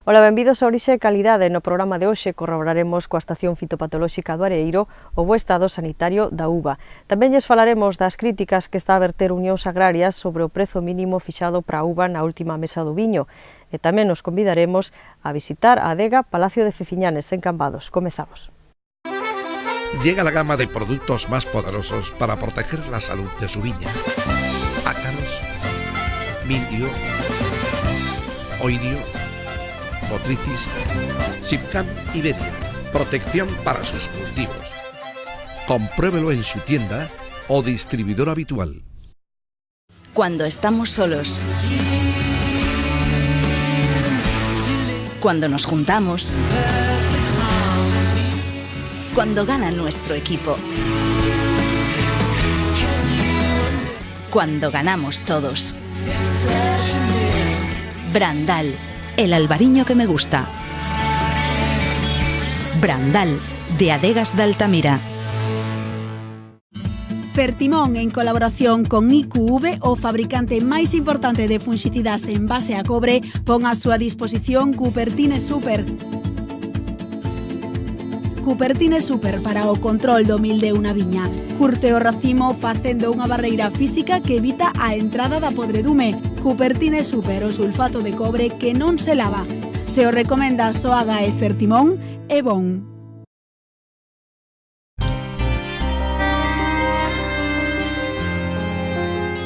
Ola, benvidos a Orixe e Calidade. No programa de hoxe corroboraremos coa Estación Fitopatolóxica do Areeiro o bo estado sanitario da uva. Tamén lles falaremos das críticas que está a verter Unións Agrarias sobre o prezo mínimo fixado para a uva na última mesa do viño. E tamén nos convidaremos a visitar a adega Palacio de Feciñanes en Cambados. Comezamos. Llega la gama de productos más poderosos para proteger la salud de su viña. Ácaros, mildio, oidio, Botrytis, Sipcam y Bedia. Protección para sus cultivos. Compruébelo en su tienda o distribuidor habitual. Cuando estamos solos. Cuando nos juntamos. Cuando gana nuestro equipo. Cuando ganamos todos. Brandal, el albariño que me gusta. Brandal, de Adegas de Altamira. Fertimón, en colaboración con IQV, o fabricante máis importante de funxicidas en base a cobre, pon a súa disposición Cupertine Super. Cupertine Super para o control do mildiu na viña. Curte o racimo facendo unha barreira física que evita a entrada da podredume. Cupertine Super, o sulfato de cobre que non se lava. Se o recomenda Soaga e Fertimón, é bon.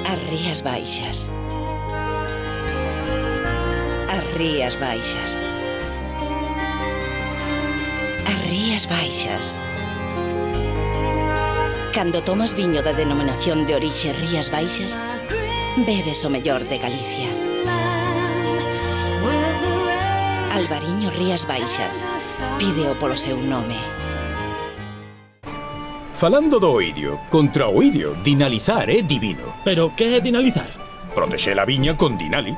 As Rías Baixas. As Rías Baixas. As Rías Baixas. Cando tomas viño da denominación de orixe Rías Baixas, bebes o mellor de Galicia. Albariño Rías Baixas. Pídeo polo seu nome. Falando do oidio, contra o oidio, dinalizar é divino. Pero que é dinalizar? Protexer a viña con Dinali.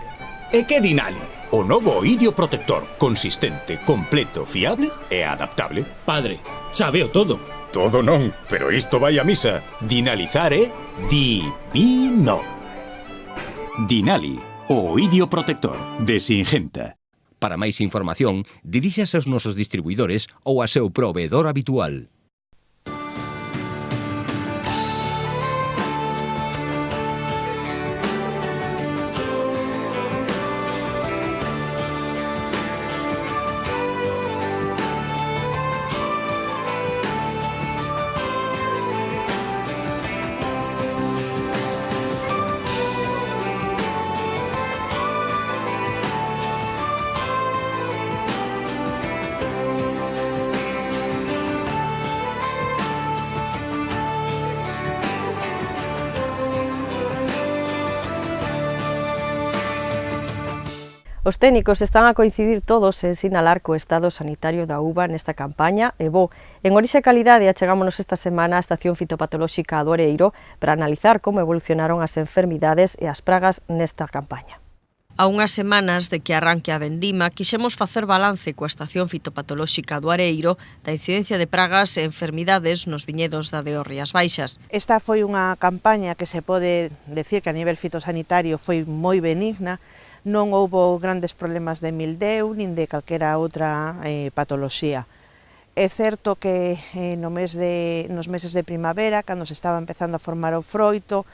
E que Dinali? O novo oidio protector, consistente, completo, fiable e adaptable. Padre, sabeo todo. Todo non, pero isto vai a misa. Dinalizar é divino. Dinali, o oidio protector de Singenta. Para máis información, diríxase aos nosos distribuidores ou a seu proveedor habitual. Os técnicos están a coincidir todos en sinalar co estado sanitario da uva nesta campaña e bo. En Orixe e Calidade achegámonos esta semana á Estación Fitopatolóxica do Areeiro para analizar como evolucionaron as enfermidades e as pragas nesta campaña. A unhas semanas de que arranque a vendima, quixemos facer balance coa Estación Fitopatolóxica do Areeiro da incidencia de pragas e enfermidades nos viñedos da DO Rías Baixas. Esta foi unha campaña que se pode decir que a nivel fitosanitario foi moi benigna. Non houbo grandes problemas de mildeu nin de calquera outra patoloxía. É certo que nos meses de primavera, cando se estaba empezando a formar o froito,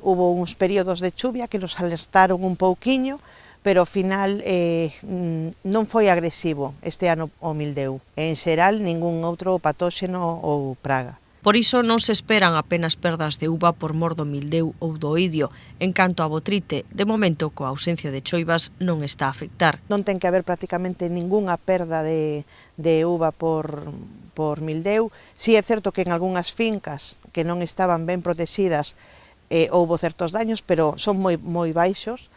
hubo uns períodos de chuvia que nos alertaron un pouquiño, pero ao final non foi agresivo este ano o mildeu. En xeral, ningún outro patóxeno ou praga. Por iso non se esperan apenas perdas de uva por mor do mildeu ou do oidio. En canto a botrite, de momento, coa ausencia de choivas, non está a afectar. Non ten que haber prácticamente ningunha perda de uva por mildeu. Si é certo que en algunhas fincas que non estaban ben protegidas houbo certos daños, pero son moi baixos.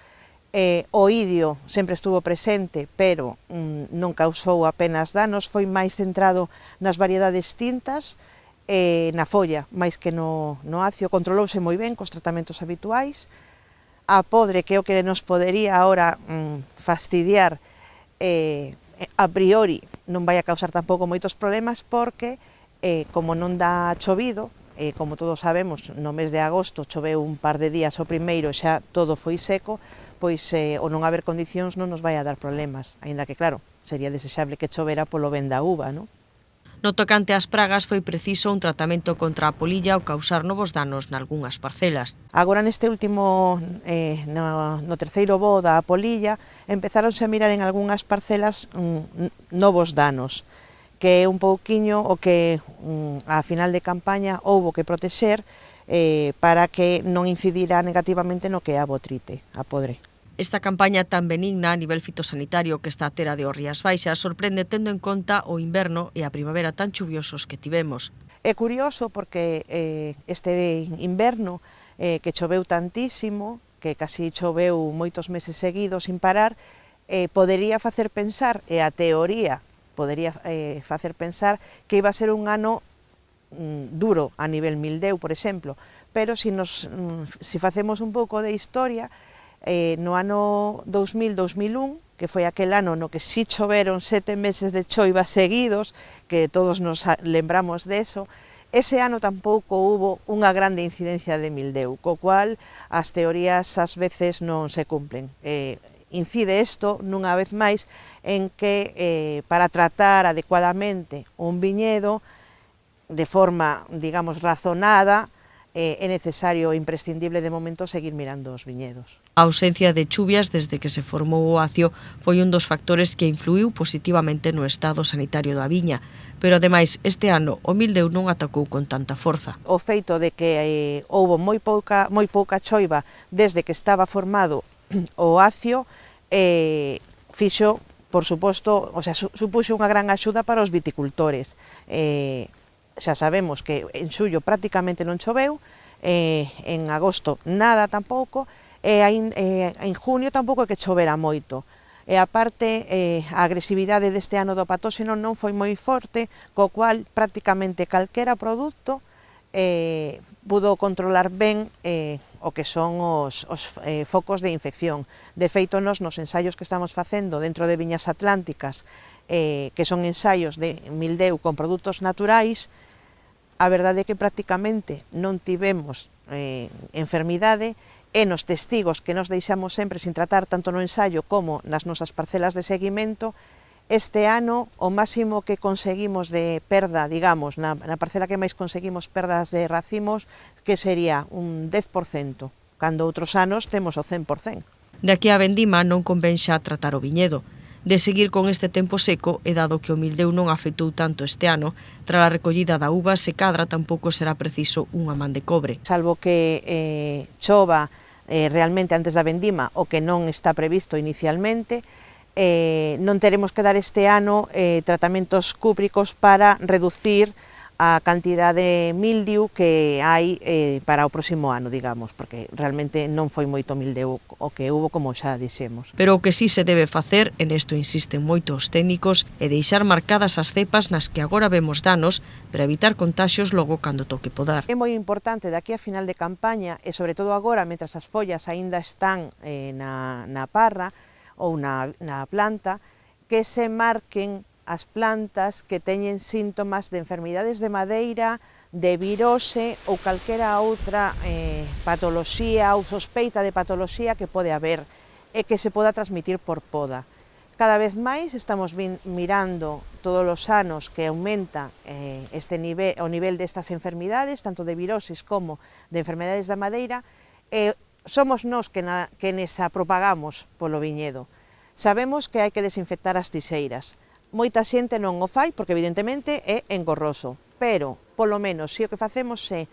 O oidio sempre estuvo presente, pero non causou apenas danos. Foi máis centrado nas variedades tintas, na folla, máis que no acio. Controlouse moi ben cos tratamentos habituais. A podre, que é o que nos podería ahora fastidiar, a priori non vai a causar tampouco moitos problemas, porque como non dá chovido, como todos sabemos, no mes de agosto choveu un par de días o primeiro, xa todo foi seco, pois o non haber condicións non nos vai a dar problemas, aínda que claro, sería desexable que chovera polo ben da uva, non? No tocante ás pragas foi preciso un tratamento contra a polilla ao causar novos danos nalgunhas parcelas. Agora neste último, no terceiro voo da polilla, empezáronse a mirar en algunhas parcelas novos danos, que é un pouquiño o que a final de campaña houbo que protexer para que non incidira negativamente no que é a botrite, a podre. Esta campaña tan benigna a nivel fitosanitario que está a ter a de Rías Baixas sorprende tendo en conta o inverno e a primavera tan chuviosos que tivemos. É curioso porque este inverno que choveu tantísimo, que casi choveu moitos meses seguidos sin parar, podería facer pensar, e a teoría podería facer pensar que iba a ser un ano duro a nivel Mildeu, por exemplo, pero si facemos un pouco de historia, no ano 2000-2001, que foi aquel ano no que si choveron 7 meses de choiva seguidos, que todos nos lembramos deso, ese ano tampouco hubo unha grande incidencia de Mildeu, co cual as teorías ás veces non se cumplen. Incide isto, nunha vez máis, en que para tratar adecuadamente un viñedo de forma, digamos, razonada, é necesario e imprescindible de momento seguir mirando os viñedos. A ausencia de chuvias desde que se formou o oacio foi un dos factores que influiu positivamente no estado sanitario da viña, pero ademais este ano o Mildeu non atacou con tanta forza. O feito de que houbo moi pouca choiva desde que estaba formado o oacio fixo, por suposto, o sea, supuxo unha gran axuda para os viticultores. Xa sabemos que en xullo prácticamente non choveu, en agosto nada tampouco, e en junio tampouco é que chovera moito. E aparte, a agresividade deste ano do patóxeno non foi moi forte, co cual prácticamente calquera produto pudo controlar ben o que son os focos de infección. De feito, nos ensaios que estamos facendo dentro de viñas atlánticas, que son ensaios de Mildeu con produtos naturais, a verdade é que prácticamente non tivemos enfermidade, e nos testigos que nos deixamos sempre sin tratar tanto no ensaio como nas nosas parcelas de seguimento, este ano o máximo que conseguimos de perda, digamos, na parcela que máis conseguimos perdas de racimos, que sería un 10%, cando outros anos temos o 100%. De aquí a vendima non convén xa tratar o viñedo. De seguir con este tempo seco e dado que o Mildeu non afectou tanto este ano, tras a recollida da uva se cadra tampouco será preciso unha man de cobre. Salvo que chova realmente antes da vendima, o que non está previsto inicialmente, non teremos que dar este ano tratamentos cúpricos para reducir a cantidad de mildiu que hai para o próximo ano, digamos, porque realmente non foi moito Mildeu o que hubo, como xa dixemos. Pero o que sí se debe facer, en isto insisten moitos técnicos, é deixar marcadas as cepas nas que agora vemos danos para evitar contaxios logo cando toque podar. É moi importante daqui a final de campaña, e sobre todo agora, mentras as follas aínda están na parra ou na planta, que se marquen as plantas que teñen síntomas de enfermidades de madeira, de virose ou calquera outra patoloxía ou sospeita de patoloxía que pode haber e que se poda transmitir por poda. Cada vez máis estamos mirando todos os anos que aumenta o nivel destas enfermidades, tanto de viroses como de enfermedades da madeira, e somos nós que nesa propagamos polo viñedo. Sabemos que hai que desinfectar as tiseiras. Moita xente non o fai porque evidentemente é engorroso, pero polo menos se o que facemos é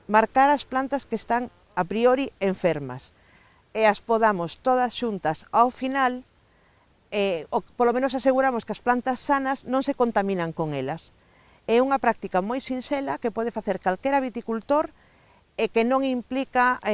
marcar as plantas que están a priori enfermas e as podamos todas xuntas ao final, polo menos aseguramos que as plantas sanas non se contaminan con elas. É unha práctica moi sinxela que pode facer calquera viticultor e que non implica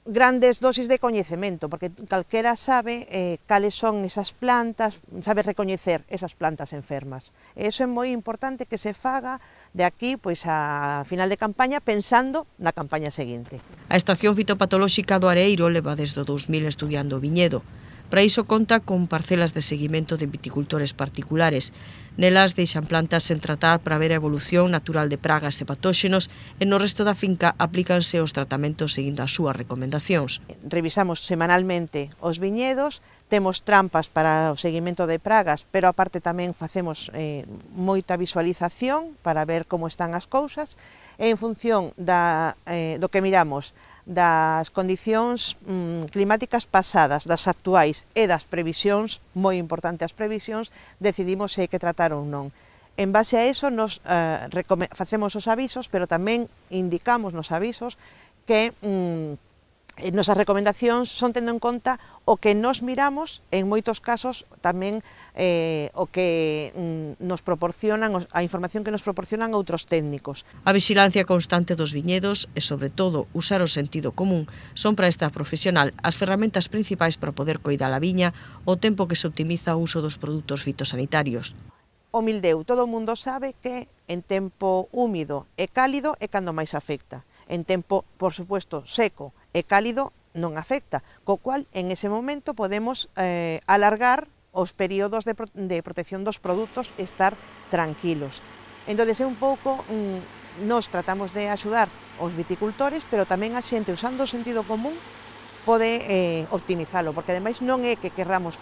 grandes dosis de coñecemento, porque calquera sabe cales son esas plantas, sabe recoñecer esas plantas enfermas. E iso é moi importante que se faga de aquí pois a final de campaña pensando na campaña seguinte. A Estación Fitopatolóxica do Areeiro leva desde o 2000 estudiando o viñedo. Para iso conta con parcelas de seguimento de viticultores particulares. Nelas deixan plantas sen tratar para ver a evolución natural de pragas e patóxenos e no resto da finca aplícanse os tratamentos seguindo as súas recomendacións. Revisamos semanalmente os viñedos, temos trampas para o seguimento de pragas, pero aparte tamén facemos moita visualización para ver como están as cousas e en función do que miramos das condicións climáticas pasadas, das actuais e das previsións, moi importante as previsións, decidimos se hai que tratar ou non. En base a eso nos facemos os avisos, pero tamén indicamos nos avisos que nosas recomendacións son tendo en conta o que nos miramos, en moitos casos tamén o que nos proporcionan, a información que nos proporcionan outros técnicos. A vixilancia constante dos viñedos e, sobre todo, usar o sentido común son para esta profesional as ferramentas principais para poder coidar a viña o tempo que se optimiza o uso dos produtos fitosanitarios. O mildeu, todo o mundo sabe que en tempo húmido e cálido é cando máis afecta. En tempo, por supuesto, seco e cálido non afecta, co cual en ese momento podemos alargar os períodos de protección dos produtos e estar tranquilos. Entón, é un pouco, nos tratamos de axudar os viticultores, pero tamén a xente usando o sentido común pode optimizalo, porque ademais non é que querramos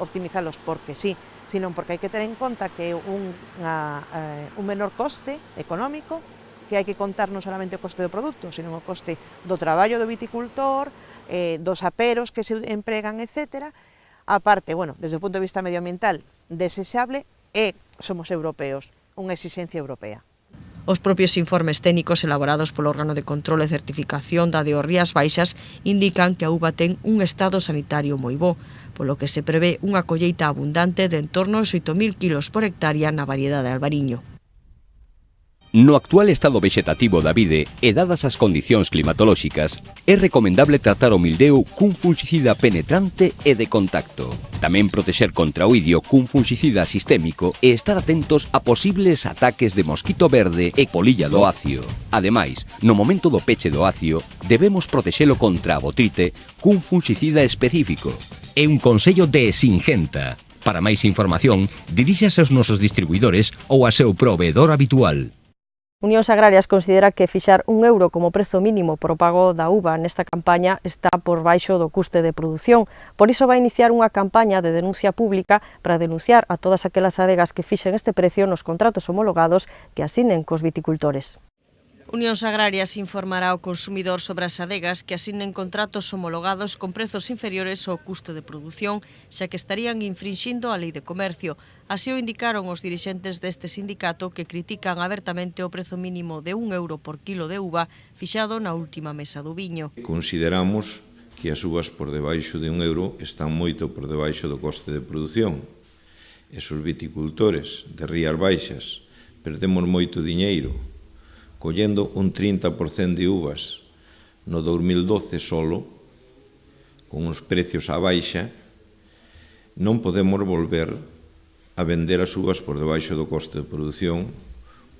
optimizalos porque sí, sino porque hai que ter en conta que é un menor coste económico, que hai que contar non solamente o coste do produto, sino o coste do traballo do viticultor, dos aperos que se empregan, etc. Aparte, bueno, desde o punto de vista medioambiental, desexable e somos europeos, unha exigencia europea. Os propios informes técnicos elaborados polo órgano de control e certificación da DO Rías Baixas indican que a uva ten un estado sanitario moi bo, polo que se prevé unha colleita abundante de en torno aos 8.000 kilos por hectárea na variedade albariño. No actual estado vexetativo da vide e dadas as condicións climatolóxicas, é recomendable tratar o mildeu cun fungicida penetrante e de contacto. Tamén protexer contra o idio cun fungicida sistémico e estar atentos a posibles ataques de mosquito verde e polilla do acio. Ademais, no momento do peche do acio, debemos protexelo contra a botrite cun fungicida específico. É un consello de Singenta. Para máis información, diríxase aos nosos distribuidores ou a seu proveedor habitual. Unións Agrarias considera que fixar €1 como prezo mínimo por o pago da uva nesta campaña está por baixo do custe de produción. Por iso vai iniciar unha campaña de denuncia pública para denunciar a todas aquelas adegas que fixen este precio nos contratos homologados que asinen cos viticultores. Unións Agrarias informará ao consumidor sobre as adegas que asinen contratos homologados con prezos inferiores ao custo de produción, xa que estarían infrinxindo a Lei de Comercio. Así o indicaron os dirixentes deste sindicato que critican abertamente o prezo mínimo de €1 por kilo de uva fixado na última mesa do viño. Consideramos que as uvas por debaixo de €1 están moito por debaixo do coste de produción. Esos viticultores de Rías Baixas perdemos moito diñeiro collendo un 30% de uvas no 2012 solo, con os precios á baixa, non podemos volver a vender as uvas por debaixo do coste de produción,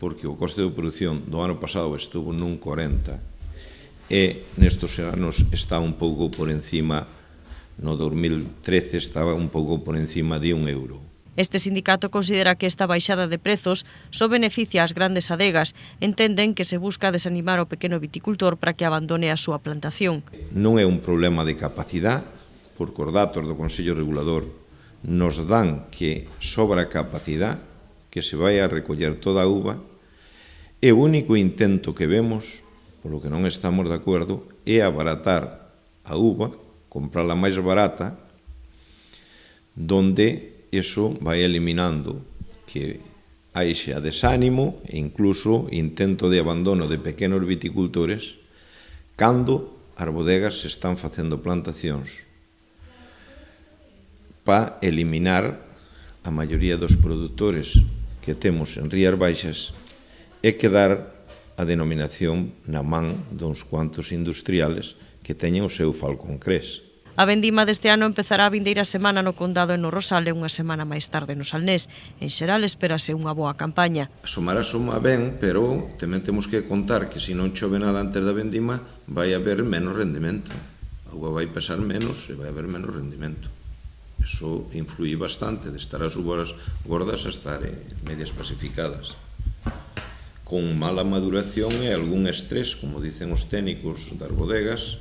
porque o coste de produción do ano pasado estuvo nun 40 e nestos anos está un pouco por encima, no 2013 estaba un pouco por encima de €1. Este sindicato considera que esta baixada de prezos só beneficia as grandes adegas. Entenden que se busca desanimar o pequeno viticultor para que abandone a súa plantación. Non é un problema de capacidade, porque os datos do Consello Regulador nos dan que sobra capacidade, que se vai a recoller toda a uva, e o único intento que vemos, polo que non estamos de acordo, é abaratar a uva, comprala máis barata, donde iso vai eliminando que haixa desánimo e incluso intento de abandono de pequenos viticultores cando as bodegas se están facendo plantacións para eliminar a maioría dos produtores que temos en Rías Baixas e quedar a denominación na man duns cuantos industriales que teñen o seu falcón crés. A vendima deste ano empezará a vindeira semana no Condado e no Rosal e unha semana máis tarde no Salnés. En xeral, espérase unha boa campaña. Asomar asoma ben, pero tamén temos que contar que se non chove nada antes da vendima vai haber menos rendimento. A uva vai pesar menos e vai haber menos rendimento. Eso influye bastante, de estar as uvas gordas a estar medias pacificadas. Con mala maduración e algún estrés, como dicen os técnicos das bodegas,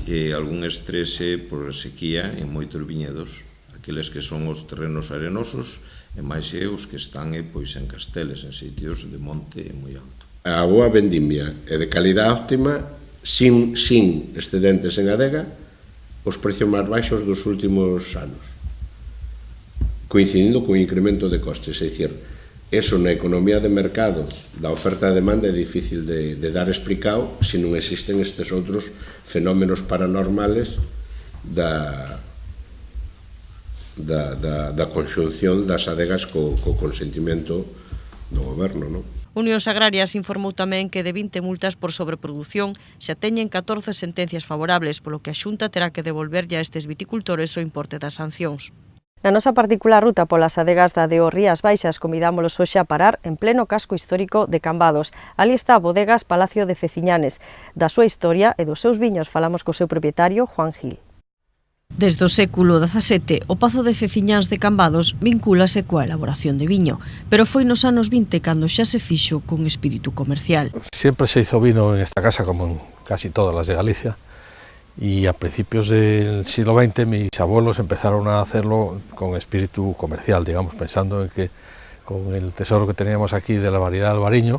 e algún estrés por sequía en moitos viñedos, aqueles que son os terrenos arenosos e máis os que están pois en casteles, en sitios de monte moi alto. A boa vendimia e de calidad óptima, sin excedentes en adega, os precios máis baixos dos últimos anos, coincidindo con o incremento de costes. É dicir, eso na economía de mercado da oferta e demanda é difícil de dar explicado se non existen estes outros fenómenos paranormales da conxunción das adegas co consentimento do goberno, non? Unións Agrarias informou tamén que de 20 multas por sobreproducción xa teñen 14 sentencias favorables, polo que a Xunta terá que devolverlle a estes viticultores o importe das sancións. Na nosa particular ruta polas adegas da DO Rías Baixas convidámolos hoxe a parar en pleno casco histórico de Cambados. Ali está a Bodegas Palacio de Feciñanes. Da súa historia e dos seus viños falamos co seu propietario, Juan Gil. Desde o século XVII, o Pazo de Feciñáns de Cambados vincúlase coa elaboración de viño, pero foi nos anos 20 cando xa se fixo con espírito comercial. Siempre se hizo vino en esta casa, como en casi todas las de Galicia, y a principios del siglo XX mis abuelos empezaron a hacerlo con espíritu comercial, digamos, pensando en que con el tesoro que teníamos aquí de la variedad albariño,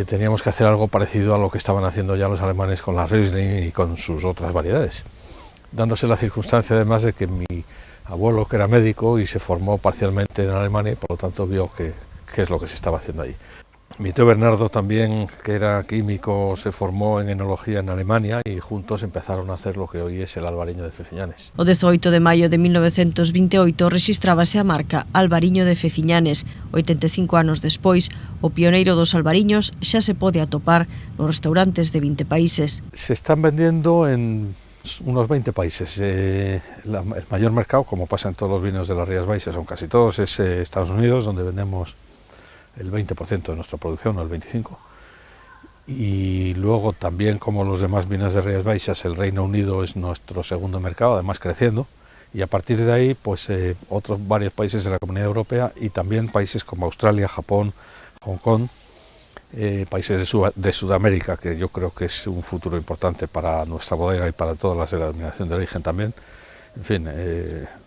teníamos que hacer algo parecido a lo que estaban haciendo ya los alemanes con la Riesling y con sus otras variedades, dándose la circunstancia además de que mi abuelo, que era médico y se formó parcialmente en Alemania, y por lo tanto vio qué es lo que se estaba haciendo allí. Mi tío Bernardo también, que era químico, se formó en enología en Alemania y juntos empezaron a hacer lo que hoy es el albariño de Feciñanes. O 18 de maio de 1928 rexistrábase a marca Albariño de Feciñanes. 85 anos despois, o pioneiro dos albariños xa se pode atopar nos restaurantes de 20 países. Se están vendiendo en unos 20 países. El mayor mercado, como pasa en todos los vinos de las Rías Baixas, son casi todos, es Estados Unidos, donde vendemos el 20% de nuestra producción, o el 25%. Y luego también, como los demás vinos de Rías Baixas, el Reino Unido es nuestro segundo mercado, además creciendo. Y a partir de ahí, pues otros varios países de la Comunidad Europea y también países como Australia, Japón, Hong Kong, países de Sudamérica, que yo creo que es un futuro importante para nuestra bodega y para todas las de la denominación de origen también. En fin,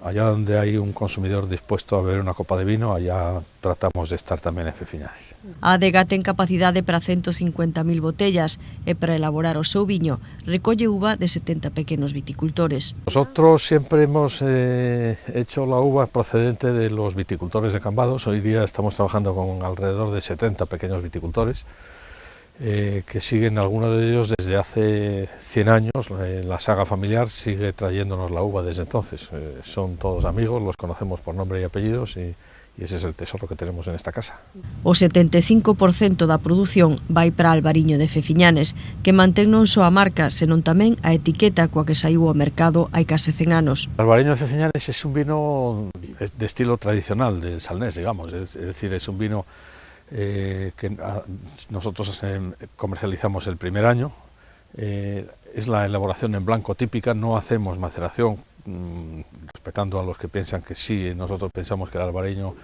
allá donde hay un consumidor dispuesto a beber una copa de vino, allá tratamos de estar tamén en Feciñanes. A adega ten capacidade para 150.000 botellas e para elaborar o seu viño recolle uva de 70 pequenos viticultores. Nosotros siempre hemos hecho la uva procedente de los viticultores de Cambados. Hoy día estamos trabajando con alrededor de 70 pequeños viticultores que siguen, algunos de ellos desde hace 100 años, la saga familiar sigue trayéndonos la uva desde entonces. Son todos amigos, los conocemos por nombre y apellidos y ese es el tesoro que tenemos en esta casa. O 75% da produción vai para Albariño de Feciñanes, que mantén non só a marca, senón tamén a etiqueta coa que saiu ao mercado hai case 100 anos. Albariño de Feciñanes es un vino de estilo tradicional del Salnés, digamos, es decir, es un vino que nosotros comercializamos el primer año. Es la elaboración en blanco típica, no hacemos maceración, respetando a los que piensan que sí. Nosotros pensamos que el albariño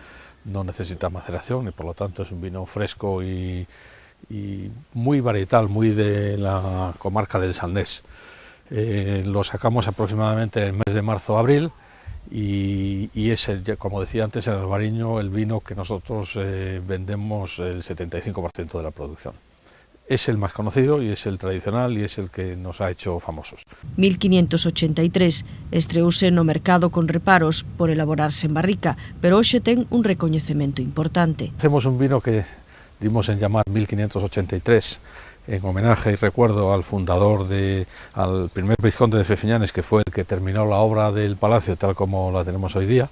no necesita maceración y por lo tanto es un vino fresco y muy varietal, muy de la comarca del Salnés. Lo sacamos aproximadamente en el mes de marzo-abril. Y es, como decía antes, el albariño, el vino que nosotros vendemos el 75% de la producción. Es el más conocido y es el tradicional y es el que nos ha hecho famosos. 1583 estreouse no mercado con reparos por elaborarse en barrica, pero hoxe ten un recoñecemento importante. Hacemos un vino que dimos en llamar 1583, en homenaje y recuerdo al fundador, al primer vizconde de Feciñanes, que fue el que terminó la obra del palacio tal como la tenemos hoy día.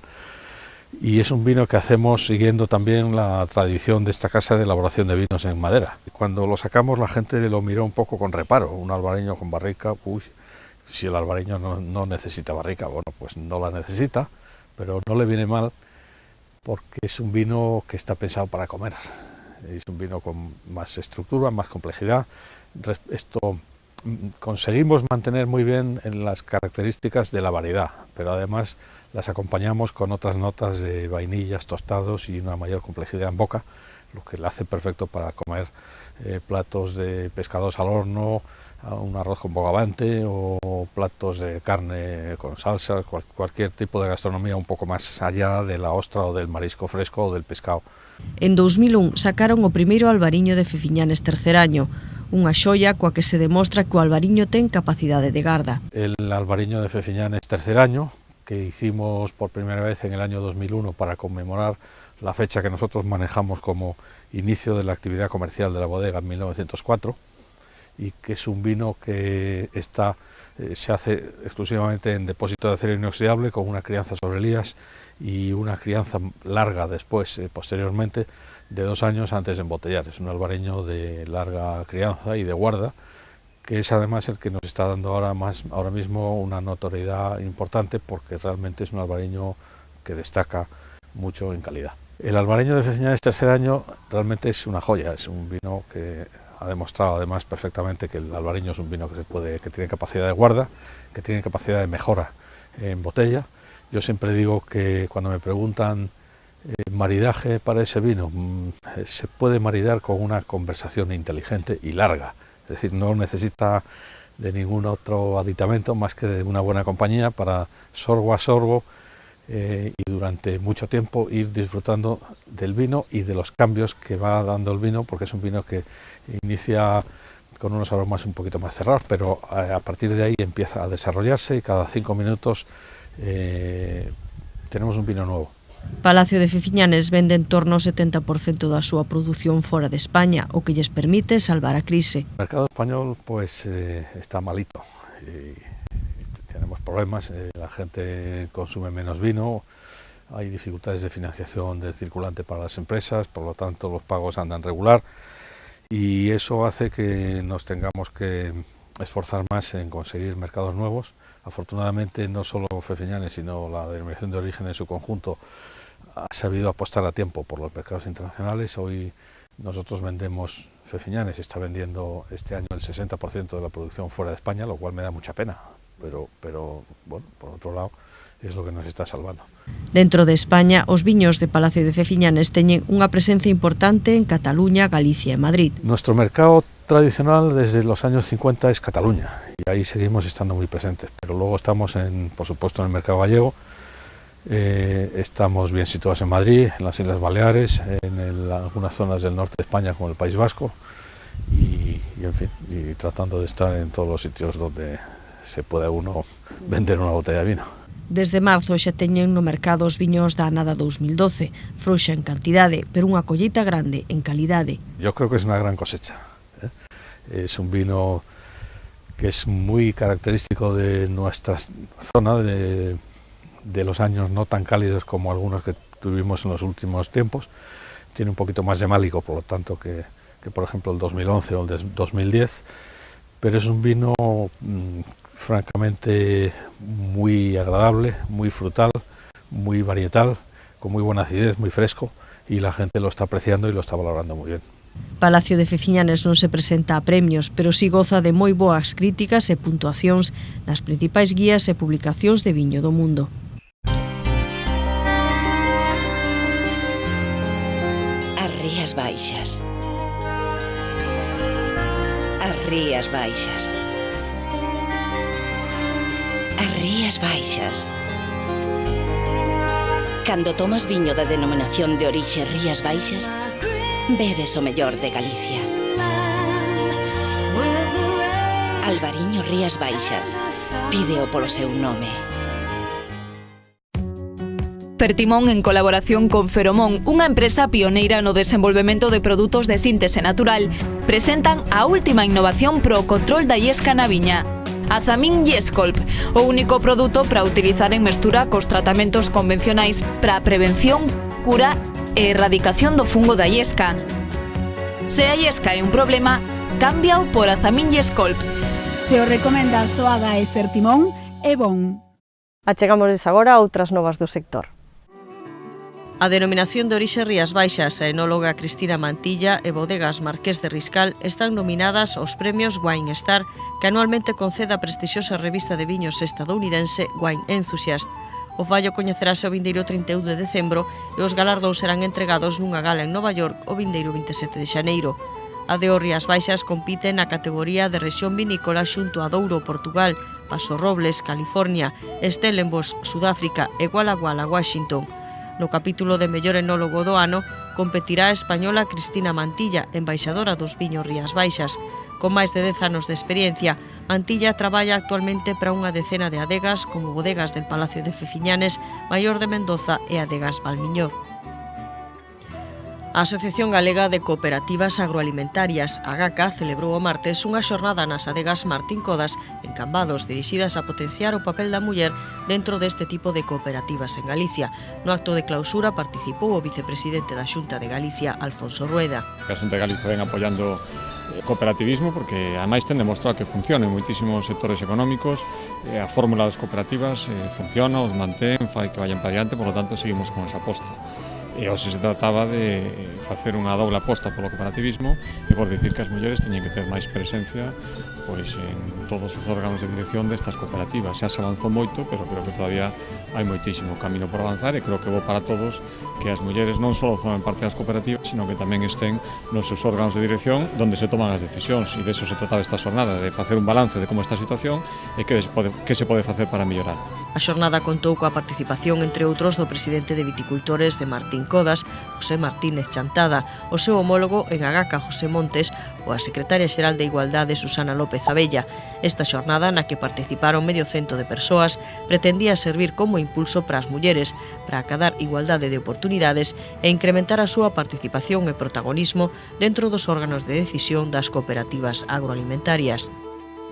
Y es un vino que hacemos siguiendo también la tradición de esta casa de elaboración de vinos en madera. Cuando lo sacamos la gente lo miró un poco con reparo, un albariño con barrica, uy, si el albariño no necesita barrica, bueno, pues no la necesita, pero no le viene mal porque es un vino que está pensado para comer. Es un vino con más estructura, más complejidad. Esto conseguimos mantener muy bien en las características de la variedad, pero además las acompañamos con otras notas de vainillas, tostados y una mayor complejidad en boca, lo que la hace perfecto para comer platos de pescados al horno, un arroz con bogavante o platos de carne con salsa, cualquier tipo de gastronomía un pouco máis allá de la ostra ou del marisco fresco ou del pescado. En 2001 sacaron o primeiro albariño de Fefiñanes tercer año, unha xoia coa que se demostra que o albariño ten capacidade de garda. El albariño de Fefiñanes tercer año, que hicimos por primera vez en el año 2001 para conmemorar la fecha que nosotros manejamos como inicio de la actividad comercial de la bodega en 1904, y que es un vino que se hace exclusivamente en depósito de acero inoxidable con una crianza sobre lías y una crianza larga después, posteriormente, de 2 años antes de embotellar. Es un albariño de larga crianza y de guarda, que es además el que nos está dando ahora mismo una notoriedad importante, porque realmente es un albariño que destaca mucho en calidad. El albariño de Fefiñanes tercer año realmente es una joya, es un vino que ha demostrado además perfectamente que el albariño es un vino que tiene capacidad de guarda, que tiene capacidad de mejora en botella. Yo siempre digo que cuando me preguntan maridaje para ese vino, se puede maridar con una conversación inteligente y larga, es decir, no necesita de ningún otro aditamento más que de una buena compañía para sorbo a sorbo y durante mucho tiempo ir disfrutando del vino y de los cambios que va dando el vino, porque es un vino que inicia con unos aromas un poquito más cerrados, pero a partir de ahí empieza a desarrollarse y cada 5 minutos tenemos un vino nuevo. Palacio de Fefiñanes vende en torno ao 70% da súa produción fora de España, o que lles permite salvar a crise. El mercado español pues está malito y tenemos problemas, la gente consume menos vino, hay dificultades de financiación del circulante para las empresas, por lo tanto los pagos andan regular y eso hace que nos tengamos que esforzar más en conseguir mercados nuevos. Afortunadamente no solo Fefiñanes, sino la denominación de origen en su conjunto ha sabido apostar a tiempo por los mercados internacionales. Hoy nosotros vendemos Fefiñanes, está vendiendo este año el 60% de la producción fuera de España, lo cual me da mucha pena, pero bueno, por otro lado es lo que nos está salvando. Dentro de España, os viños de Palacio de Fefiñanes teñen unha presencia importante en Cataluña, Galicia e Madrid. Nuestro mercado tradicional desde los años 50 es Cataluña y ahí seguimos estando muy presentes, pero luego estamos por supuesto en el mercado gallego, estamos bien situados en Madrid, en las Islas Baleares, en algunas zonas del norte de España como el País Vasco y en fin, y tratando de estar en todos los sitios donde se pueda uno vender una botella de vino. Desde marzo xa teñen no mercado os viños da Anada 2012, frouxa en cantidade, pero unha colleita grande en calidade. Yo creo que es una gran cosecha. Es un vino que es muy característico de nuestra zona, de los años no tan cálidos como algunos que tuvimos en los últimos tiempos. Tiene un poquito más de málico, por lo tanto, que por ejemplo el 2011 o el 2010, pero es un vino francamente muy agradable, muy frutal, muy varietal, con muy buena acidez, muy fresco, y la gente lo está apreciando y lo está valorando muy bien. Palacio de Fefiñanes non se presenta a premios, pero si goza de moi boas críticas e puntuacións nas principais guías e publicacións de viño do mundo. As Rías Baixas. As Rías Baixas. As Rías Baixas. Cando tomas viño da denominación de orixe Rías Baixas, bebes o mellor de Galicia. Albariño Rías Baixas. Pídeo polo seu nome. Fertimón, en colaboración con Feromón, unha empresa pioneira no desenvolvemento de produtos de síntese natural, presentan a última innovación pro control da iesca na viña. Azamin Yescolp, o único produto para utilizar en mestura cos tratamentos convencionais para a prevención, cura e erradicación do fungo da iesca. Se a iesca é un problema, cámbiao por Azamin Yescolp. Se o recomenda a Soaga e Fertimón, é bon. Achegamos agora a outras novas do sector. A denominación de orixe Rías Baixas, a enóloga Cristina Mantilla e Bodegas Marqués de Riscal están nominadas aos premios Wine Star, que anualmente concede a prestixiosa revista de viños estadounidense Wine Enthusiast. O fallo coñecerase o vindeiro 31 de decembro e os galardóns serán entregados nunha gala en Nova York o vindeiro 27 de xaneiro. A de Rías Baixas compite na categoría de rexión vinícola xunto a Douro, Portugal, Paso Robles, California, Stellenbosch, Sudáfrica e Walla Walla, Washington. No capítulo de mellor enólogo do ano competirá a española Cristina Mantilla, embaixadora dos viños Rías Baixas. Con máis de 10 anos de experiencia, Mantilla traballa actualmente para unha decena de adegas como Bodegas del Palacio de Fefiñanes, Maior de Mendoza e Adegas Valmiñor. A Asociación Galega de Cooperativas Agroalimentarias, AGACA, celebrou o martes unha xornada nas adegas Martín Codas en Cambados dirixidas a potenciar o papel da muller dentro deste tipo de cooperativas en Galicia. No acto de clausura participou o vicepresidente da Xunta de Galicia, Alfonso Rueda. A Xunta de Galicia ven apoiando o cooperativismo porque ademais ten demostrado que funciona en moitísimos sectores económicos, a fórmula das cooperativas funciona, os mantén, fai que vayan para diante, por lo tanto seguimos con esa aposta. E hoxe se trataba de facer unha doble aposta polo cooperativismo e por dicir que as mulleres teñen que ter máis presencia pois en todos os órganos de dirección destas cooperativas. Xa se avanzou moito, pero creo que todavía hai moitísimo camino por avanzar e creo que bo para todos que as mulleres non só formen parte das cooperativas, sino que tamén estén nos seus órganos de dirección onde se toman as decisións, e de eso se trataba esta xornada, de facer un balance de como está a situación e que se pode facer para mellorar. A xornada contou coa participación, entre outros, do presidente de Viticultores de Martín Codas, José Martínez Chantada, o seu homólogo en AGACA, José Montes, ou a secretaria xeral de Igualdade, Susana López Abella. Esta xornada, na que participaron medio cento de persoas, pretendía servir como impulso para as mulleres, para acadar igualdade de oportunidades e incrementar a súa participación e protagonismo dentro dos órganos de decisión das cooperativas agroalimentarias.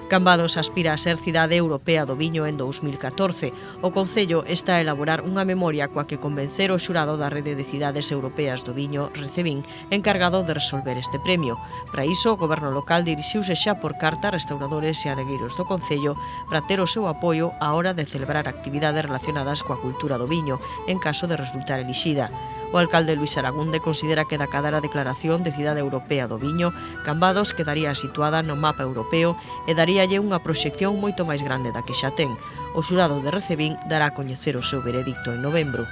Cambados aspira a ser cidade europea do viño en 2014. O Concello está a elaborar unha memoria coa que convencer o xurado da Rede de Cidades Europeas do Viño, Recebín, encargado de resolver este premio. Para iso, o goberno local dirixiuse xa por carta a restauradores e adegueiros do Concello para ter o seu apoio á hora de celebrar actividades relacionadas coa cultura do viño, en caso de resultar elixida. O alcalde Luís Aragunde considera que da cadar a declaración de Cidade Europea do Viño, Cambados quedaría situada no mapa europeo e daríalle unha proxección moito máis grande da que xa ten. O xurado de Recebín dará a coñecer o seu veredicto en novembro.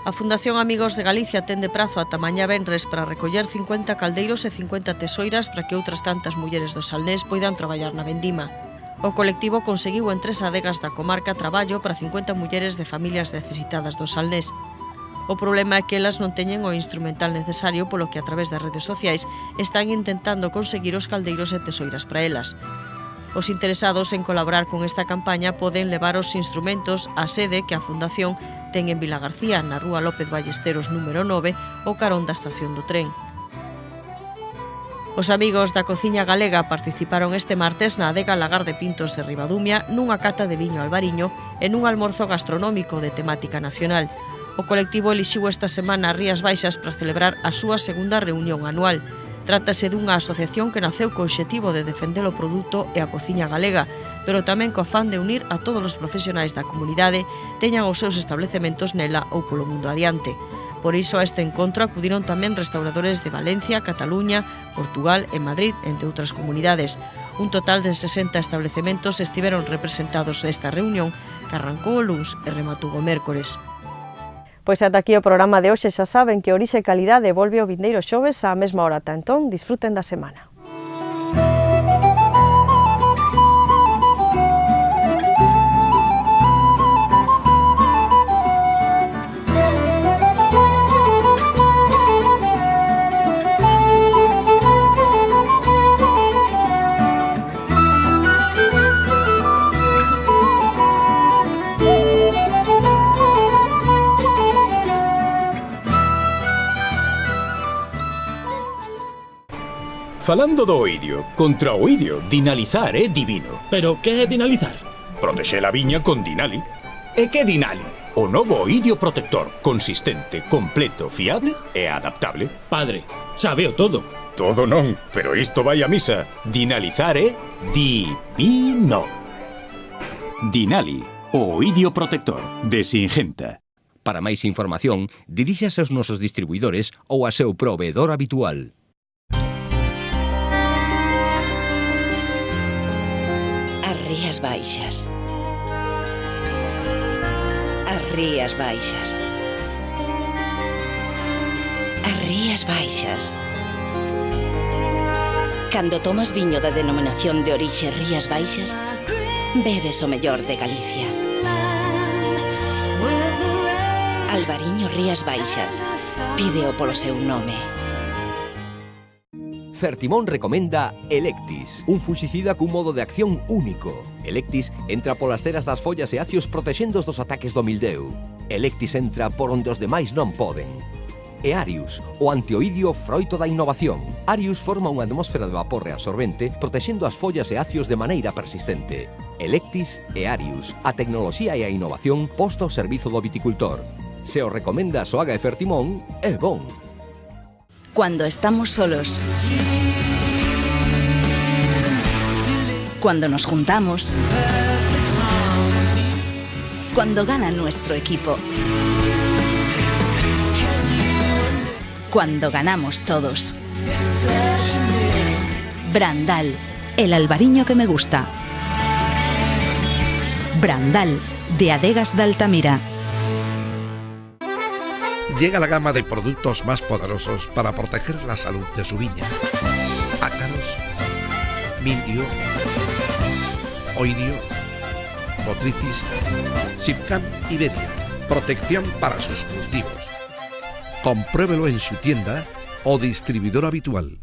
A Fundación Amigos de Galicia ten de prazo ata mañá venres para recoller 50 caldeiros e 50 tesoiras para que outras tantas mulleres do Salnés poidan traballar na vendima. O colectivo conseguiu en 3 adegas da comarca traballo para 50 mulleres de familias necesitadas do Salnés. O problema é que elas non teñen o instrumental necesario, polo que a través das redes sociais están intentando conseguir os caldeiros e tesoiras para elas. Os interesados en colaborar con esta campaña poden levar os instrumentos á sede que a Fundación ten en Vila García, na rúa López Ballesteros número 9, o carón da estación do tren. Os amigos da cociña galega participaron este martes na adega Lagar de Pintos de Ribadumia nunha cata de viño albariño e nun almorzo gastronómico de temática nacional. O colectivo elixiu esta semana Rías Baixas para celebrar a súa segunda reunión anual. Trátase dunha asociación que naceu co obxectivo de defender o produto e a cociña galega, pero tamén co afán de unir a todos os profesionais da comunidade teñan os seus establecementos nela ou polo mundo adiante. Por iso a este encontro acudiron tamén restauradores de Valencia, Cataluña, Portugal e Madrid, entre outras comunidades. Un total de 60 establecementos estiveron representados nesta reunión que arrancou o luns e rematou o mércores. Pois ata aquí o programa de hoxe, xa saben que Orixe e Calidade volve o vindeiro xoves á mesma hora. Ata entón, disfruten da semana. Falando do oidio, contra o oidio, dinalizar é divino. Pero que é dinalizar? Protexer a viña con Dinali. E que Dinali? O novo oidio protector, consistente, completo, fiable e adaptable. Padre, sabeo todo. Todo non, pero isto vai a misa. Dinalizar é divino. Dinali, o oidio protector de Singenta. Para máis información, diríxase aos nosos distribuidores ou a seu proveedor habitual. As Rías Baixas. As Rías Baixas. As Rías Baixas. Cando tomas viño da denominación de orixe Rías Baixas, bebes o mellor de Galicia. Albariño Rías Baixas. Pídeo polo seu nome. Fertimón recomenda Electis, un funxicida cun modo de acción único. Electis entra polas ceras das follas e acios protexendos dos ataques do mildeu. Electis entra por onde os demais non poden. E Arius, o antioidio froito da innovación. Arius forma unha atmósfera de vapor reabsorbente protexendo as follas e acios de maneira persistente. Electis e Arius, a tecnoloxía e a innovación posta ao servizo do viticultor. Se o recomenda a Soaga e Fertimón, é bon. Cuando estamos solos. Cuando nos juntamos. Cuando gana nuestro equipo. Cuando ganamos todos. Brandal, el albariño que me gusta. Brandal, de Adegas de Altamira. Llega la gama de productos más poderosos para proteger la salud de su viña. Ácaros, mildio, oidio, botrytis, Sipcam y Bedia. Protección para sus cultivos. Compruébelo en su tienda o distribuidor habitual.